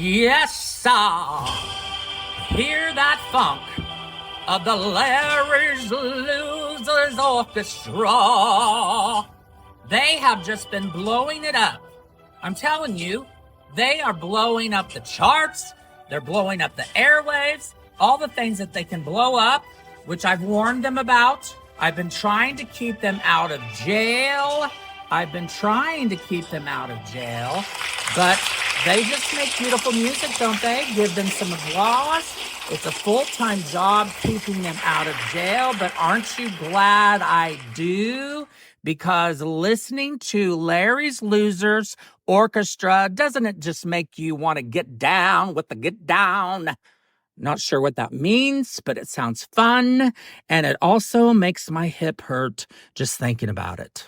Yes, sir. Hear that funk of the Larry's Losers Orchestra. They have just been blowing it up. I'm telling you, they are blowing up the charts. They're blowing up the airwaves, all the things that they can blow up, which I've warned them about. I've been trying to keep them out of jail. But they just make beautiful music, don't they? Give them some applause. It's a full-time job keeping them out of jail, but aren't you glad I do? Because listening to Larry's Losers Orchestra, doesn't it just make you want to get down with the get down? Not sure what that means, but it sounds fun, and it also makes my hip hurt just thinking about it.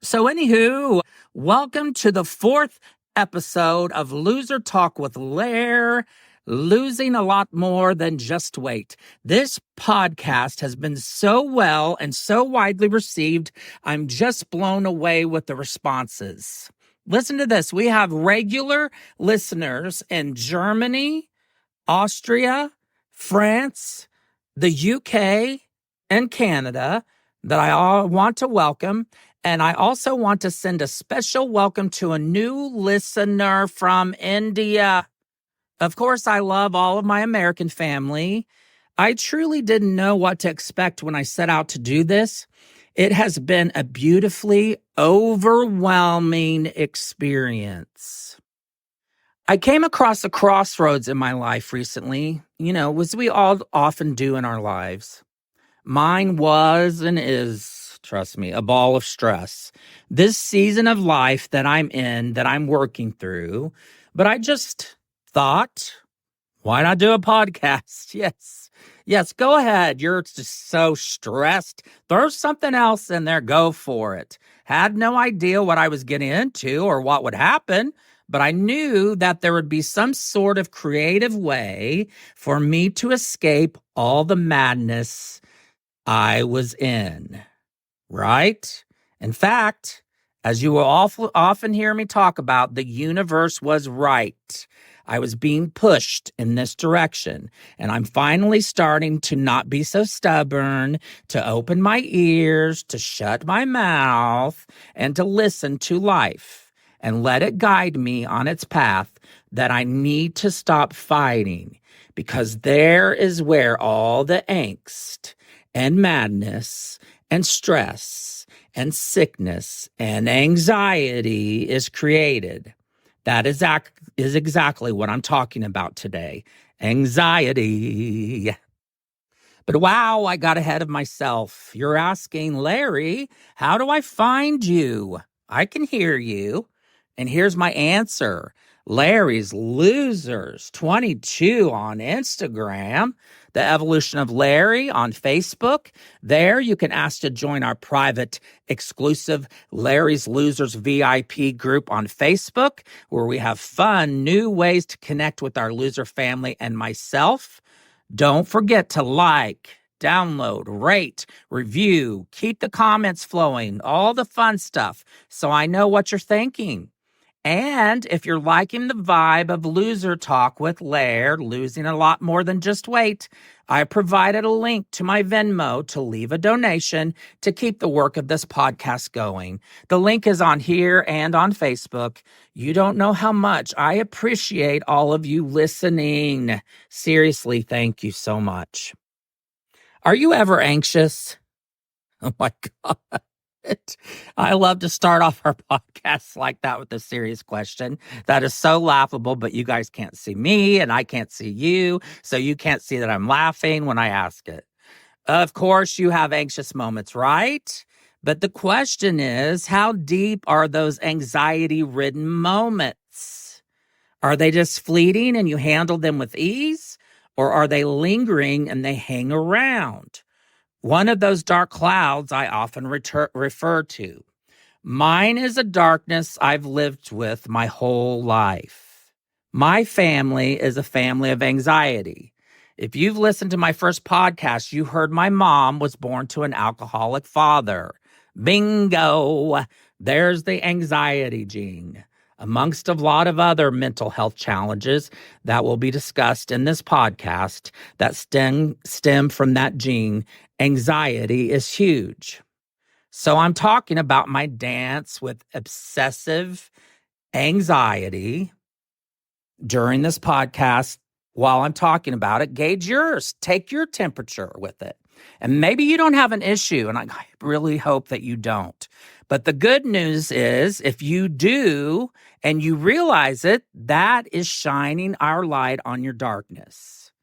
So anywho, welcome to the 4th episode of Loser Talk with Lair, losing a lot more than just weight. This podcast has been so well and so widely received, I'm just blown away with the responses. Listen to this. We have regular listeners in Germany, Austria, France, the UK, and Canada that I all want to welcome. And I also want to send a special welcome to a new listener from India. Of course, I love all of my American family. I truly didn't know what to expect when I set out to do this. It has been a beautifully overwhelming experience. I came across a crossroads in my life recently, as we all often do in our lives. Mine was and is, trust me, a ball of stress. This season of life that I'm in, that I'm working through, but I just thought, why not do a podcast? Yes, go ahead. You're just so stressed. Throw something else in there. Go for it. Had no idea what I was getting into or what would happen, but I knew that there would be some sort of creative way for me to escape all the madness I was in, right? In fact, as you will often hear me talk about, the universe was right. I was being pushed in this direction, and I'm finally starting to not be so stubborn, to open my ears, to shut my mouth, and to listen to life and let it guide me on its path that I need to stop fighting, because there is where all the angst and madness and stress and sickness and anxiety is created. That is exactly what I'm talking about today. Anxiety. But wow, I got ahead of myself. You're asking, Larry, how do I find you? I can hear you. And here's my answer. Larry's Losers 22 on Instagram, The Evolution of Larry on Facebook. There you can ask to join our private, exclusive Larry's Losers VIP group on Facebook, where we have fun, new ways to connect with our loser family and myself. Don't forget to like, download, rate, review, keep the comments flowing, all the fun stuff, so I know what you're thinking. And if you're liking the vibe of Loser Talk with Lair, losing a lot more than just weight, I provided a link to my Venmo to leave a donation to keep the work of this podcast going. The link is on here and on Facebook. You don't know how much I appreciate all of you listening. Seriously, thank you so much. Are you ever anxious? Oh my God. I love to start off our podcasts like that with a serious question. That is so laughable, but you guys can't see me and I can't see you, so you can't see that I'm laughing when I ask it. Of course, you have anxious moments, right? But the question is, how deep are those anxiety-ridden moments? Are they just fleeting and you handle them with ease? Or are they lingering and they hang around? One of those dark clouds I often refer to. Mine is a darkness I've lived with my whole life. My family is a family of anxiety. If you've listened to my first podcast, you heard my mom was born to an alcoholic father. Bingo! There's the anxiety gene. amongst a lot of other mental health challenges that will be discussed in this podcast that stem from that gene, anxiety is huge. So I'm talking about my dance with obsessive anxiety during this podcast. While I'm talking about it, gauge yours, take your temperature with it. And maybe you don't have an issue, and I really hope that you don't. But the good news is, if you do and you realize it, that is shining our light on your darkness.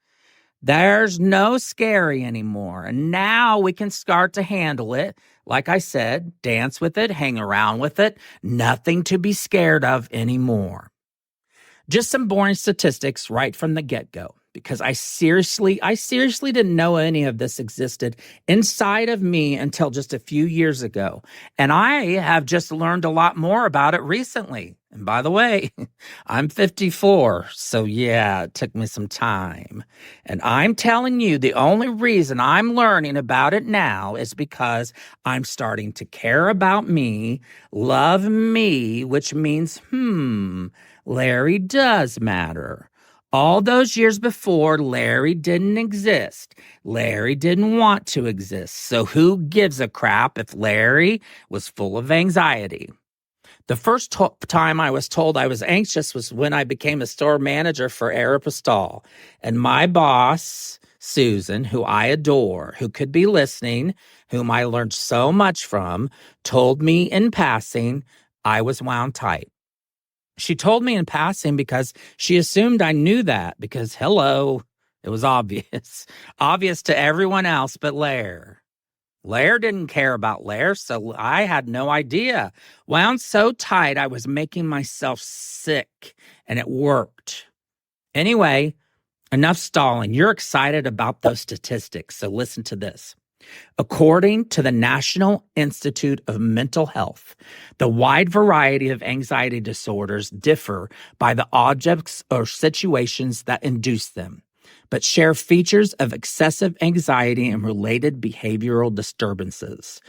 There's no scary anymore. And now we can start to handle it. Like I said, dance with it, hang around with it. Nothing to be scared of anymore. Just some boring statistics right from the get-go, because I seriously didn't know any of this existed inside of me until just a few years ago. And I have just learned a lot more about it recently. And by the way, I'm 54, so yeah, it took me some time. And I'm telling you, the only reason I'm learning about it now is because I'm starting to care about me, love me, which means, Larry does matter. All those years before, Larry didn't exist. Larry didn't want to exist. So who gives a crap if Larry was full of anxiety? The first time I was told I was anxious was when I became a store manager for Aeropostale. And my boss, Susan, who I adore, who could be listening, whom I learned so much from, told me in passing I was wound tight. She told me in passing because she assumed I knew that, because, hello, it was obvious. Obvious to everyone else but Lair. Lair didn't care about Lair, so I had no idea. Wound so tight, I was making myself sick, and it worked. Anyway, enough stalling. You're excited about those statistics, so listen to this. According to the National Institute of Mental Health, the wide variety of anxiety disorders differ by the objects or situations that induce them, but share features of excessive anxiety and related behavioral disturbances.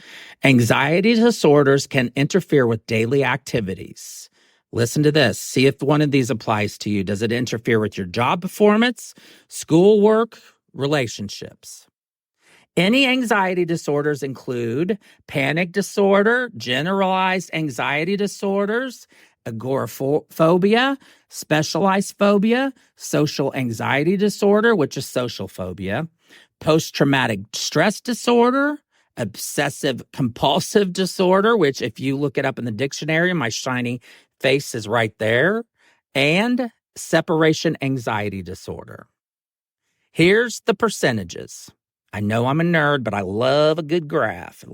Anxiety disorders can interfere with daily activities. Listen to this. See if one of these applies to you. Does it interfere with your job performance, schoolwork, relationships? Any anxiety disorders include panic disorder, generalized anxiety disorders, agoraphobia, specialized phobia, social anxiety disorder, which is social phobia, post-traumatic stress disorder, obsessive compulsive disorder, which if you look it up in the dictionary, my shiny face is right there, and separation anxiety disorder. Here's the percentages. I know I'm a nerd, but I love a good graph.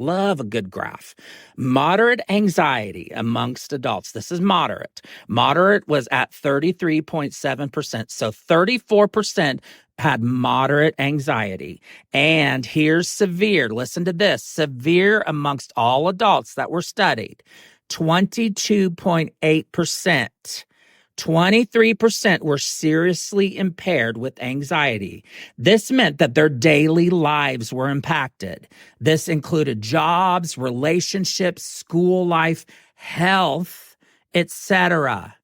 Moderate anxiety amongst adults. This is moderate. Moderate was at 33.7%. So 34% had moderate anxiety. And here's severe. Listen to this. Severe amongst all adults that were studied. 22.8%. 23% were seriously impaired with anxiety. This meant that their daily lives were impacted. This included jobs, relationships, school life, health, etc.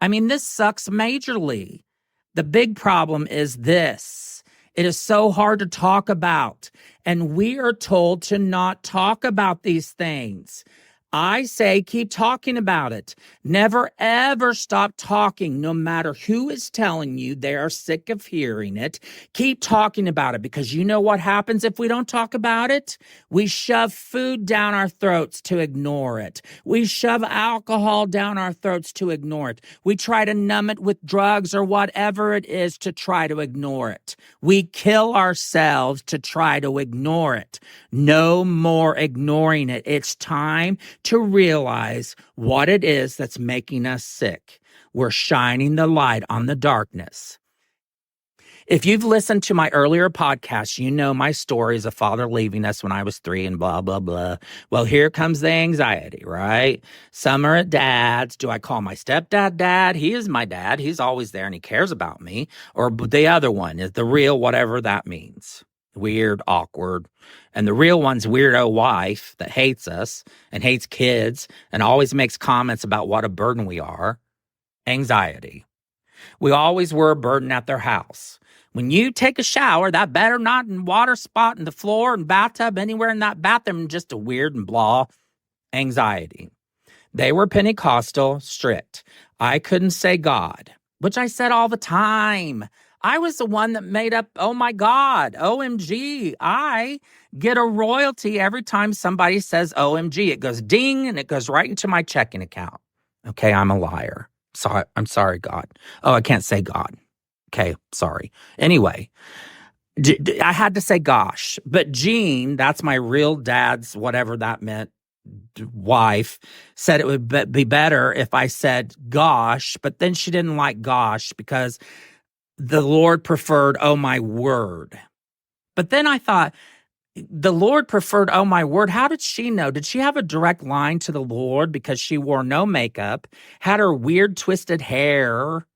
I mean, this sucks majorly. The big problem is this. It is so hard to talk about, and we are told to not talk about these things. I say keep talking about it. Never, ever stop talking, no matter who is telling you they are sick of hearing it. Keep talking about it, because you know what happens if we don't talk about it? We shove food down our throats to ignore it. We shove alcohol down our throats to ignore it. We try to numb it with drugs or whatever it is to try to ignore it. We kill ourselves to try to ignore it. No more ignoring it. It's time to realize what it is that's making us sick. We're shining the light on the darkness. If you've listened to my earlier podcasts, you know my stories of father leaving us when I was 3 and blah, blah, blah. Well, here comes the anxiety, right? Some are at dad's. Do I call my stepdad dad? He is my dad. He's always there and he cares about me. Or the other one is the real, whatever that means. Weird, awkward. And the real one's weirdo wife that hates us and hates kids and always makes comments about what a burden we are. Anxiety. We always were a burden at their house. When you take a shower, that better not in water spot in the floor and bathtub, anywhere in that bathroom, just a weird and blah. Anxiety. They were Pentecostal, strict. I couldn't say God, which I said all the time. I was the one that made up, oh my God, OMG. I get a royalty every time somebody says OMG. It goes ding and it goes right into my checking account. Okay, I'm a liar. I'm sorry, God. Oh, I can't say God. Okay, sorry. Anyway, I had to say gosh, but Jean, that's my real dad's, whatever that meant, wife, said it would be better if I said gosh, but then she didn't like gosh because the Lord preferred, oh my word. But then I thought, the Lord preferred, oh my word. How did she know? Did she have a direct line to the Lord because she wore no makeup, had her weird twisted hair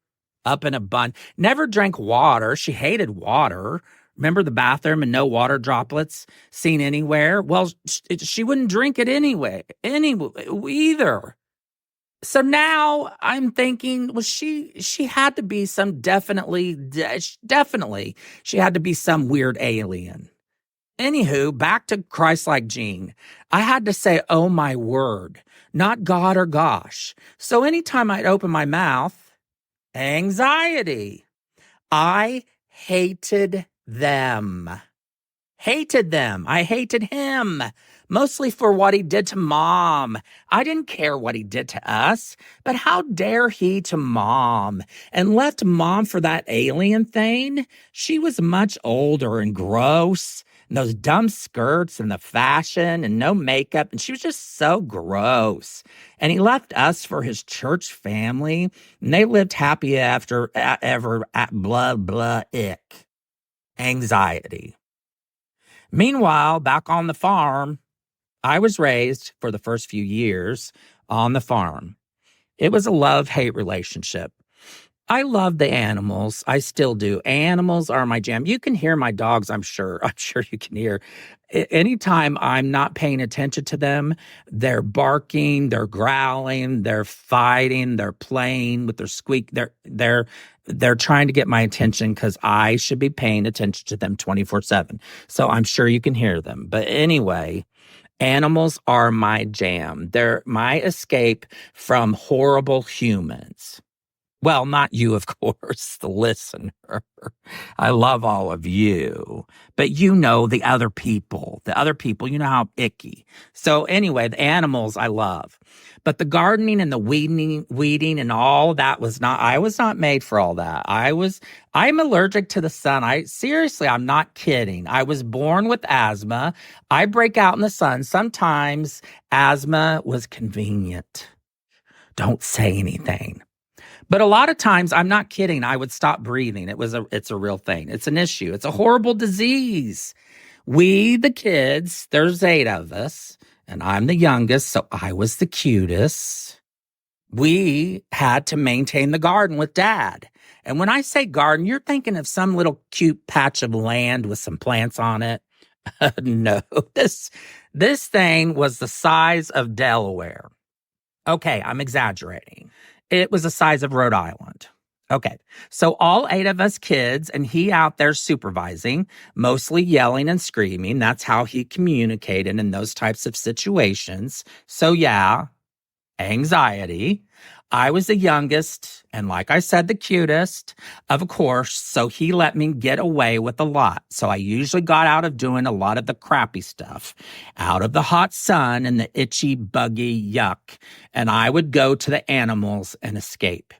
up in a bun, never drank water? She hated water. Remember the bathroom and no water droplets seen anywhere? Well, she wouldn't drink it anyway, either. So now I'm thinking, well, she had to be definitely, she had to be some weird alien. Anywho, back to Christ-like Jean. I had to say, oh my word, not God or gosh. So anytime I'd open my mouth, anxiety. I hated them. Hated them. I hated him, mostly for what he did to Mom. I didn't care what he did to us, but how dare he to Mom, and left Mom for that alien thing? She was much older and gross, and those dumb skirts and the fashion and no makeup, and she was just so gross. And he left us for his church family, and they lived happy ever at blah, blah, ick. Anxiety. Meanwhile, back on the farm, I was raised for the first few years on the farm. It was a love-hate relationship. I love the animals. I still do. Animals are my jam. You can hear my dogs, I'm sure. I'm sure you can hear. Anytime I'm not paying attention to them, they're barking, they're growling, they're fighting, they're playing with their squeak. They're trying to get my attention because I should be paying attention to them 24/7. So I'm sure you can hear them. But anyway, animals are my jam. They're my escape from horrible humans. Well, not you, of course, the listener. I love all of you. But you know the other people. You know how icky. So anyway, the animals I love. But the gardening and the weeding and all that I was not made for all that. I'm allergic to the sun. I'm not kidding. I was born with asthma. I break out in the sun. Sometimes asthma was convenient. Don't say anything. But a lot of times, I'm not kidding, I would stop breathing. It's a real thing. It's an issue. It's a horrible disease. We, the kids, there's 8 of us, and I'm the youngest, so I was the cutest. We had to maintain the garden with Dad. And when I say garden, you're thinking of some little cute patch of land with some plants on it. No, this thing was the size of Delaware. Okay, I'm exaggerating. It was the size of Rhode Island. Okay, so all 8 of us kids, and he out there supervising, mostly yelling and screaming. That's how he communicated in those types of situations. So yeah, anxiety. I was the youngest, and like I said, the cutest, of course, so he let me get away with a lot. So I usually got out of doing a lot of the crappy stuff, out of the hot sun and the itchy, buggy yuck, and I would go to the animals and escape.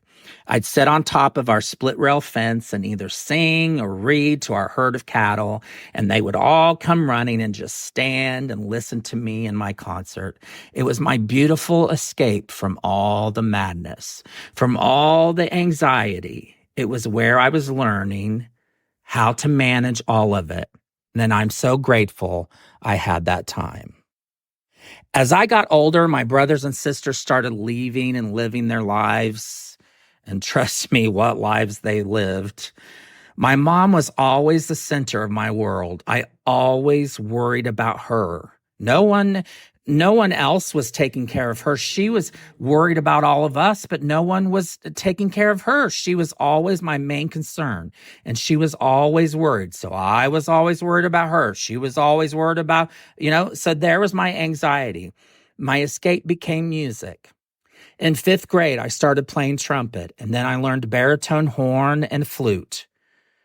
I'd sit on top of our split rail fence and either sing or read to our herd of cattle, and they would all come running and just stand and listen to me in my concert. It was my beautiful escape from all the madness, from all the anxiety. It was where I was learning how to manage all of it. And I'm so grateful I had that time. As I got older, my brothers and sisters started leaving and living their lives. And trust me, what lives they lived. My mom was always the center of my world. I always worried about her. No one no one else was taking care of her. She was worried about all of us, but no one was taking care of her. She was always my main concern, and she was always worried. So I was always worried about her. She was always worried about, so there was my anxiety. My escape became music. In 5th grade, I started playing trumpet, and then I learned baritone, horn, and flute.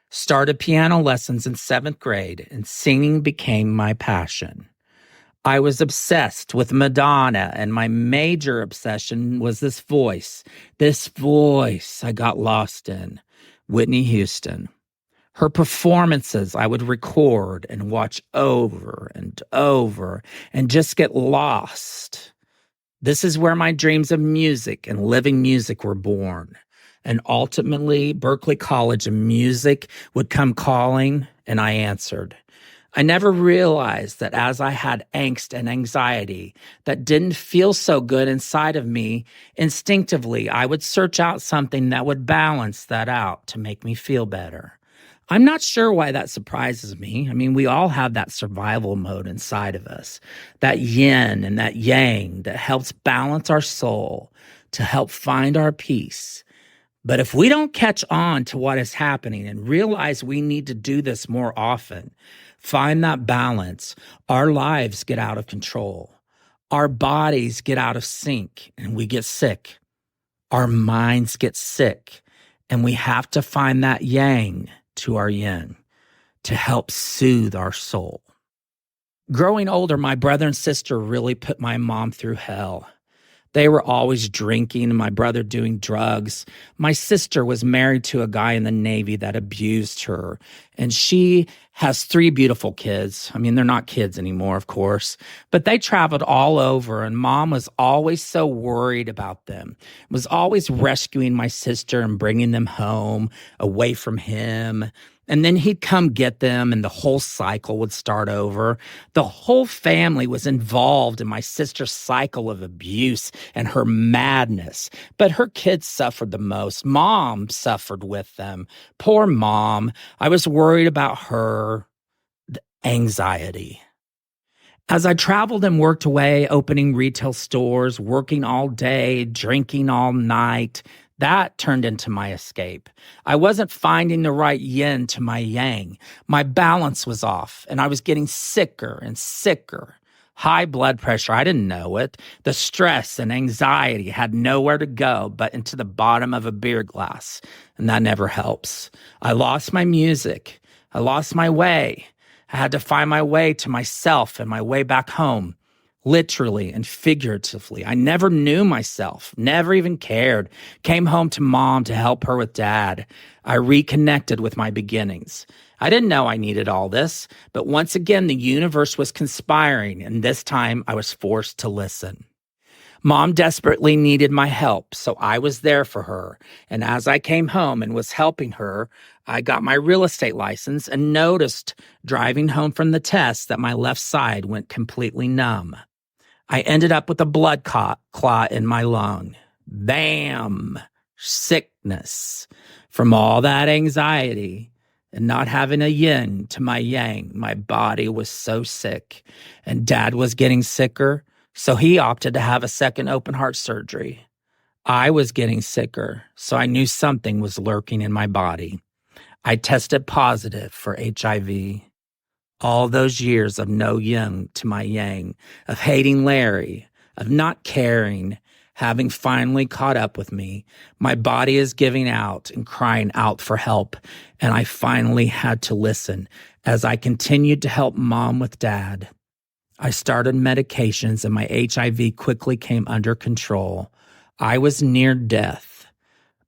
Started piano lessons in 7th grade, and singing became my passion. I was obsessed with Madonna, and my major obsession was this voice I got lost in, Whitney Houston. Her performances I would record and watch over and over and just get lost. This is where my dreams of music and living music were born. And ultimately, Berklee College of Music would come calling, and I answered. I never realized that as I had angst and anxiety that didn't feel so good inside of me, instinctively, I would search out something that would balance that out to make me feel better. I'm not sure why that surprises me. I mean, we all have that survival mode inside of us, that yin and that yang that helps balance our soul to help find our peace. But if we don't catch on to what is happening and realize we need to do this more often, find that balance, our lives get out of control. Our bodies get out of sync and we get sick. Our minds get sick, and we have to find that yang to our yin to help soothe our soul. Growing older, my brother and sister really put my mom through hell. They were always drinking and my brother doing drugs. My sister was married to a guy in the Navy that abused her. And she has 3 beautiful kids. I mean, they're not kids anymore, of course. But they traveled all over, and Mom was always so worried about them. Was always rescuing my sister and bringing them home away from him. And then he'd come get them, and the whole cycle would start over. The whole family was involved in my sister's cycle of abuse and her madness. But her kids suffered the most. Mom suffered with them. Poor Mom. I was worried about her. The anxiety. As I traveled and worked away, opening retail stores, working all day, drinking all night, that turned into my escape. I wasn't finding the right yin to my yang. My balance was off, and I was getting sicker and sicker. High blood pressure, I didn't know it. The stress and anxiety had nowhere to go but into the bottom of a beer glass, and that never helps. I lost my music. I lost my way. I had to find my way to myself and my way back home. Literally and figuratively. I never knew myself, never even cared. Came home to Mom to help her with Dad. I reconnected with my beginnings. I didn't know I needed all this, but once again, the universe was conspiring, and this time I was forced to listen. Mom desperately needed my help, so I was there for her. And as I came home and was helping her, I got my real estate license and noticed driving home from the test that my left side went completely numb. I ended up with a blood clot in my lung. Bam! Sickness. From all that anxiety and not having a yin to my yang, my body was so sick. And Dad was getting sicker, so he opted to have a second open heart surgery. I was getting sicker, so I knew something was lurking in my body. I tested positive for HIV. All those years of no yin to my yang, of hating Larry, of not caring, having finally caught up with me. My body is giving out and crying out for help, and I finally had to listen as I continued to help Mom with Dad. I started medications, and my HIV quickly came under control. I was near death,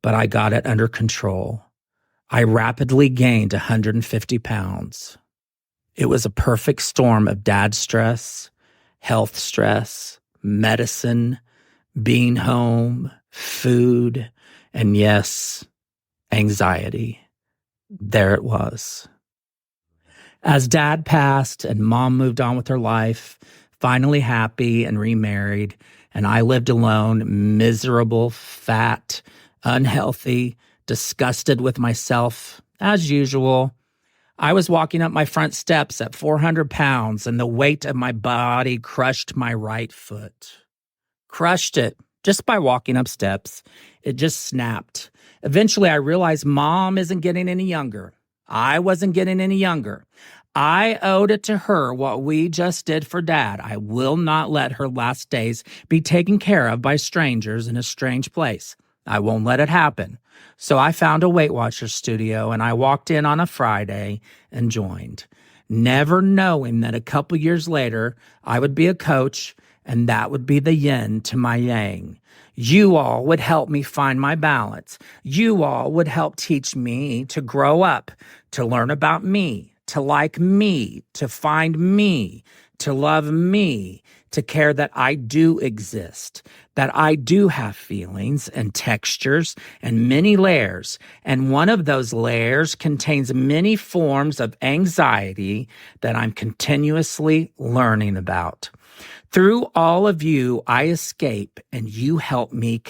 but I got it under control. I rapidly gained 150 pounds. It was a perfect storm of dad stress, health stress, medicine, being home, food, and yes, anxiety. There it was. As Dad passed and Mom moved on with her life, finally happy and remarried, and I lived alone, miserable, fat, unhealthy, disgusted with myself, as usual, I was walking up my front steps at 400 pounds, and the weight of my body crushed my right foot. Crushed it just by walking up steps. It just snapped. Eventually, I realized Mom isn't getting any younger. I wasn't getting any younger. I owed it to her what we just did for Dad. I will not let her last days be taken care of by strangers in a strange place. I won't let it happen. So I found a Weight Watchers studio and I walked in on a Friday and joined, never knowing that a couple years later I would be a coach and that would be the yin to my yang. You all would help me find my balance. You all would help teach me to grow up, to learn about me, to like me, to find me, to love me, to care that I do exist, that I do have feelings and textures and many layers. And one of those layers contains many forms of anxiety that I'm continuously learning about. Through all of you, I escape and you help me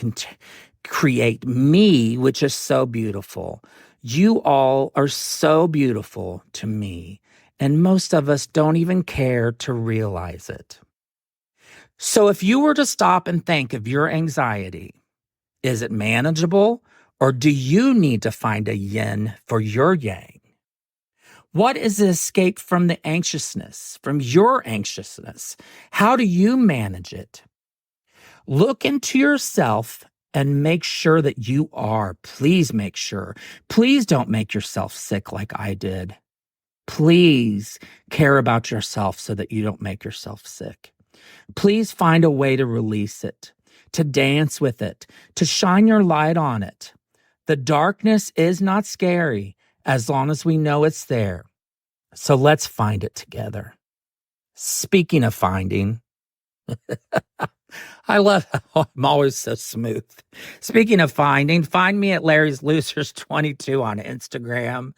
create me, which is so beautiful. You all are so beautiful to me, and most of us don't even care to realize it. So if you were to stop and think of your anxiety, is it manageable, or do you need to find a yin for your yang? What is the escape from the anxiousness, from your anxiousness? How do you manage it? Look into yourself and make sure that you are. Please make sure. Please don't make yourself sick like I did. Please care about yourself so that you don't make yourself sick. Please find a way to release it, to dance with it, to shine your light on it. The darkness is not scary as long as we know it's there. So let's find it together. Speaking of finding, I love how I'm always so smooth. Speaking of finding, find me at Larry's Losers 22 on Instagram,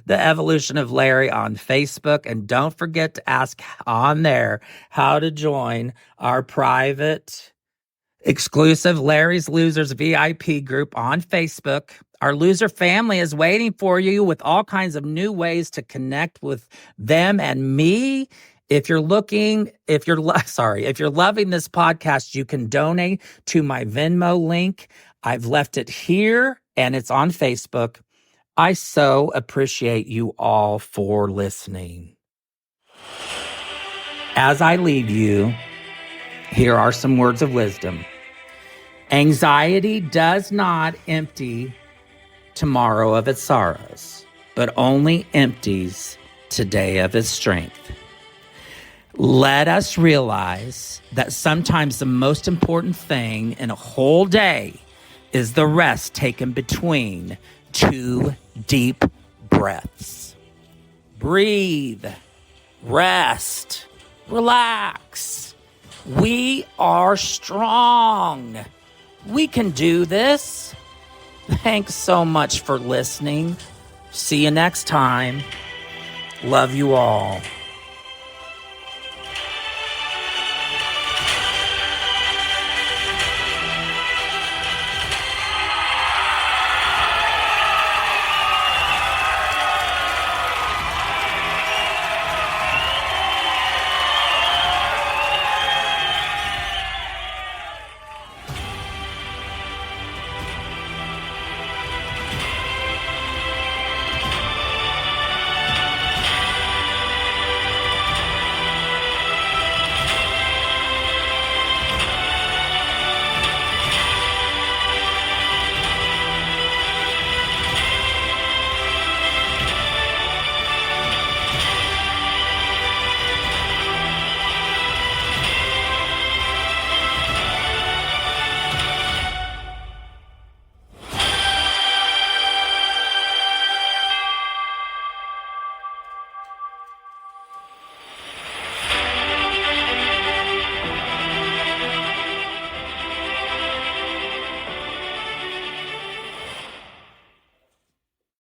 The Evolution of Larry on Facebook, and don't forget to ask on there how to join our private, exclusive Larry's Losers VIP group on Facebook. Our loser family is waiting for you with all kinds of new ways to connect with them and me. If you're loving this podcast, you can donate to my Venmo link. I've left it here and it's on Facebook. I so appreciate you all for listening. As I leave you, here are some words of wisdom. Anxiety does not empty tomorrow of its sorrows, but only empties today of its strength. Let us realize that sometimes the most important thing in a whole day is the rest taken between two deep breaths. Breathe, rest, relax. We are strong. We can do this. Thanks so much for listening. See you next time. Love you all.